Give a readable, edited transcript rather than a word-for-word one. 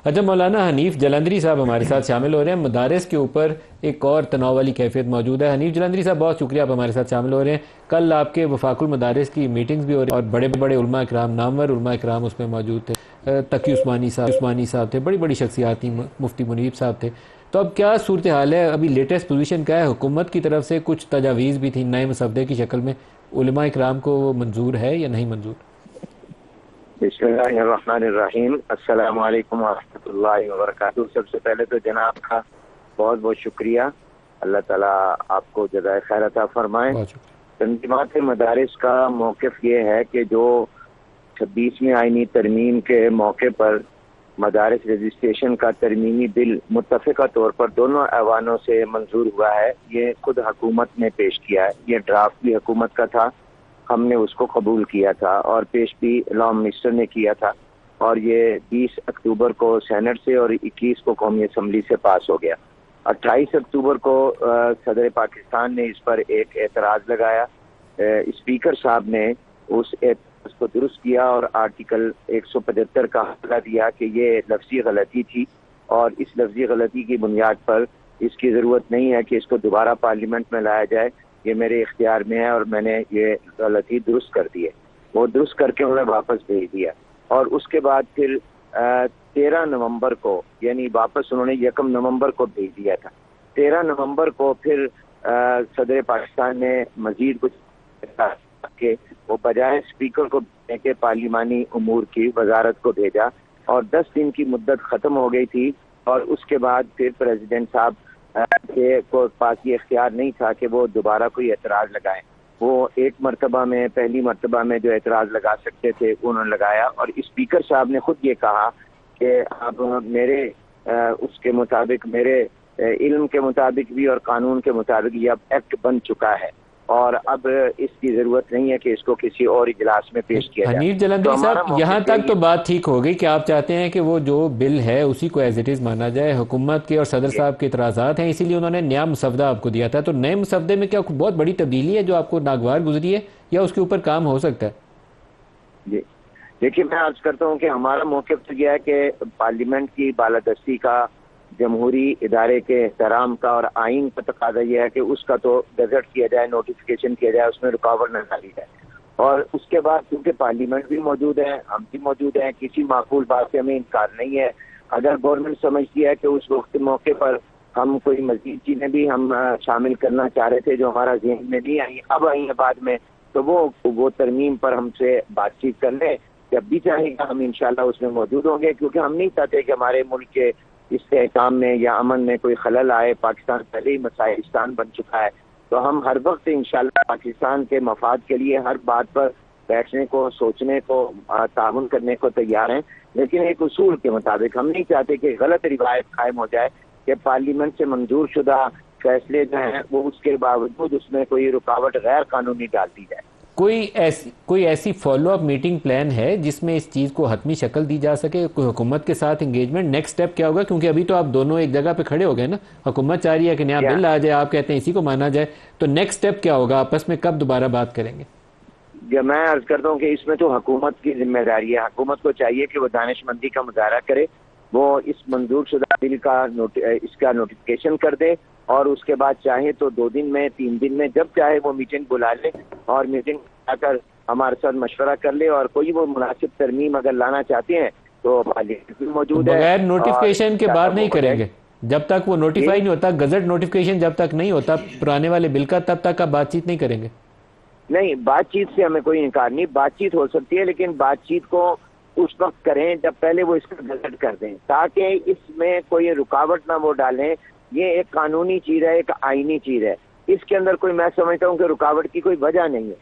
اچھا مولانا حنیف جلندری صاحب ہمارے ساتھ شامل ہو رہے ہیں. مدارس کے اوپر ایک اور تناؤ والی کیفیت موجود ہے. حنیف جلندری صاحب بہت شکریہ آپ ہمارے ساتھ شامل ہو رہے ہیں. کل آپ کے وفاق المدارس کی میٹنگز بھی ہو رہی ہیں اور بڑے بڑے علماء اکرام، نامور علماء اکرام اس میں موجود تھے. تقی عثمانی صاحب تھے، بڑی بڑی شخصیات تھیں، مفتی منیب صاحب تھے. تو اب کیا صورتحال ہے؟ ابھی لیٹسٹ پوزیشن کیا ہے؟ حکومت کی طرف سے کچھ تجاویز بھی تھیں نئے مسودے کی شکل میں، علماء اکرام کو وہ منظور ہے یا نہیں منظور؟ بسم اللہ الرحمن الرحیم. السلام علیکم ورحمۃ اللہ وبرکاتہ. سب سے پہلے تو جناب کا بہت بہت شکریہ. اللہ تعالیٰ آپ کو جزائے خیر عطا فرمائے. بہت شکریہ. تنظیمات مدارس کا موقف یہ ہے کہ جو 26ویں آئینی ترمیم کے موقع پر مدارس رجسٹریشن کا ترمیمی بل متفقہ طور پر دونوں ایوانوں سے منظور ہوا ہے. یہ خود حکومت نے پیش کیا ہے. یہ ڈرافٹ بھی حکومت کا تھا، ہم نے اس کو قبول کیا تھا اور پیش بھی لا منسٹر نے کیا تھا، اور یہ 20 اکتوبر کو سینٹ سے اور 21 کو قومی اسمبلی سے پاس ہو گیا. 28 اکتوبر کو صدر پاکستان نے اس پر ایک اعتراض لگایا. اسپیکر صاحب نے اس اعتراض کو درست کیا اور آرٹیکل 175 کا حوالہ دیا کہ یہ لفظی غلطی تھی اور اس لفظی غلطی کی بنیاد پر اس کی ضرورت نہیں ہے کہ اس کو دوبارہ پارلیمنٹ میں لایا جائے. یہ میرے اختیار میں ہے اور میں نے یہ غلطی درست کر دی ہے. وہ درست کر کے انہیں واپس بھیج دیا اور اس کے بعد پھر 13 نومبر کو، یعنی واپس انہوں نے 1 نومبر کو بھیج دیا تھا. 13 نومبر کو پھر صدر پاکستان نے مزید کچھ کہ وہ بجائے اسپیکر کو بھیجنے کے پارلیمانی امور کی وزارت کو بھیجا اور 10 دن کی مدت ختم ہو گئی تھی. اور اس کے بعد پھر پریزیڈنٹ صاحب کے پاس یہ اختیار نہیں تھا کہ وہ دوبارہ کوئی اعتراض لگائیں. وہ ایک مرتبہ میں، پہلی مرتبہ میں جو اعتراض لگا سکتے تھے انہوں نے لگایا، اور اسپیکر صاحب نے خود یہ کہا کہ اب میرے اس کے مطابق، میرے علم کے مطابق بھی اور قانون کے مطابق یہ اب ایکٹ بن چکا ہے اور اب اس کی ضرورت نہیں ہے کہ اس کو کسی اور اجلاس میں پیش کیا جائے. حنیف جلندری صاحب، یہاں تک تو بات ٹھیک ہو گئی کہ آپ چاہتے ہیں کہ وہ جو بل ہے اسی کو ایز اٹ از مانا جائے. حکومت کے اور صدر صاحب کے اعتراضات ہیں، اسی لیے انہوں نے نیا مسودہ آپ کو دیا تھا. تو نئے مسودے میں کیا بہت بڑی تبدیلی ہے جو آپ کو ناگوار گزری ہے یا اس کے اوپر کام ہو سکتا ہے؟ جی دیکھیے، میں عرض کرتا ہوں کہ ہمارا موقف تو یہ ہے کہ پارلیمنٹ کی بالادستی کا، جمہوری ادارے کے احترام کا اور آئین کا تقاضا یہ ہے کہ اس کا تو گزٹ کیا جائے، نوٹیفیکیشن کیا جائے، اس میں رکاوٹ نہ ڈالی جائے. اور اس کے بعد کیونکہ پارلیمنٹ بھی موجود ہے، ہم بھی موجود ہیں، کسی معقول بات سے ہمیں انکار نہیں ہے. اگر گورنمنٹ سمجھتی ہے کہ اس وقت موقع پر ہم کوئی مزید چیزیں بھی ہم شامل کرنا چاہ رہے تھے جو ہمارا ذہن میں نہیں آئی، اب آئی ہیں بعد میں، تو وہ ترمیم پر ہم سے بات چیت کر لیں. جب بھی چاہے گا ہم انشاءاللہ اس میں موجود ہوں گے، کیونکہ ہم نہیں چاہتے کہ ہمارے ملک کے استحکام میں یا امن میں کوئی خلل آئے. پاکستان پہلے ہی مسائلستان بن چکا ہے، تو ہم ہر وقت انشاءاللہ پاکستان کے مفاد کے لیے ہر بات پر بیٹھنے کو، سوچنے کو، تعاون کرنے کو تیار ہیں. لیکن ایک اصول کے مطابق ہم نہیں چاہتے کہ غلط روایت قائم ہو جائے کہ پارلیمنٹ سے منظور شدہ فیصلے جو ہیں وہ اس کے باوجود اس میں کوئی رکاوٹ غیر قانونی ڈال دی جائے. کوئی ایسی فالو اپ میٹنگ پلان ہے جس میں اس چیز کو حتمی شکل دی جا سکے؟ کوئی حکومت کے ساتھ انگیجمنٹ؟ نیکسٹ سٹیپ کیا ہوگا؟ کیونکہ ابھی تو آپ دونوں ایک جگہ پہ کھڑے ہو گئے نا. حکومت چاہ رہی ہے کہ نیا بل آ جائے، آپ کہتے ہیں اسی کو مانا جائے. تو نیکسٹ سٹیپ کیا ہوگا؟ آپس میں کب دوبارہ بات کریں گے؟ میں عرض کرتا ہوں کہ اس میں تو حکومت کی ذمہ داری ہے. حکومت کو چاہیے کہ وہ دانش مندی کا مظاہرہ کرے، وہ اس منظور شدہ بل کا اس کا نوٹیفیکیشن کر دے، اور اس کے بعد چاہے تو 2 دن میں، 3 دن میں، جب چاہے وہ میٹنگ بلا لے اور میٹنگ آ کر ہمارے ساتھ مشورہ کر لے. اور کوئی وہ مناسب ترمیم اگر لانا چاہتے ہیں تو پارلیمنٹ بھی موجود ہے. بغیر نوٹیفیکیشن کے بعد نہیں کریں گے؟ جب تک وہ نوٹیفائی نہیں ہوتا، گزٹ نوٹیفیکیشن جب تک نہیں ہوتا پرانے والے بل کا، تب تک آپ بات چیت نہیں کریں گے؟ نہیں، بات چیت سے ہمیں کوئی انکار نہیں. بات چیت ہو سکتی ہے، لیکن بات چیت کو اس وقت کریں جب پہلے وہ اس کا گزٹ کر دیں، تاکہ اس میں کوئی رکاوٹ نہ وہ ڈالیں. یہ ایک قانونی چیز ہے، ایک آئینی چیز ہے. اس کے اندر کوئی، میں سمجھتا ہوں کہ رکاوٹ کی کوئی وجہ نہیں ہے.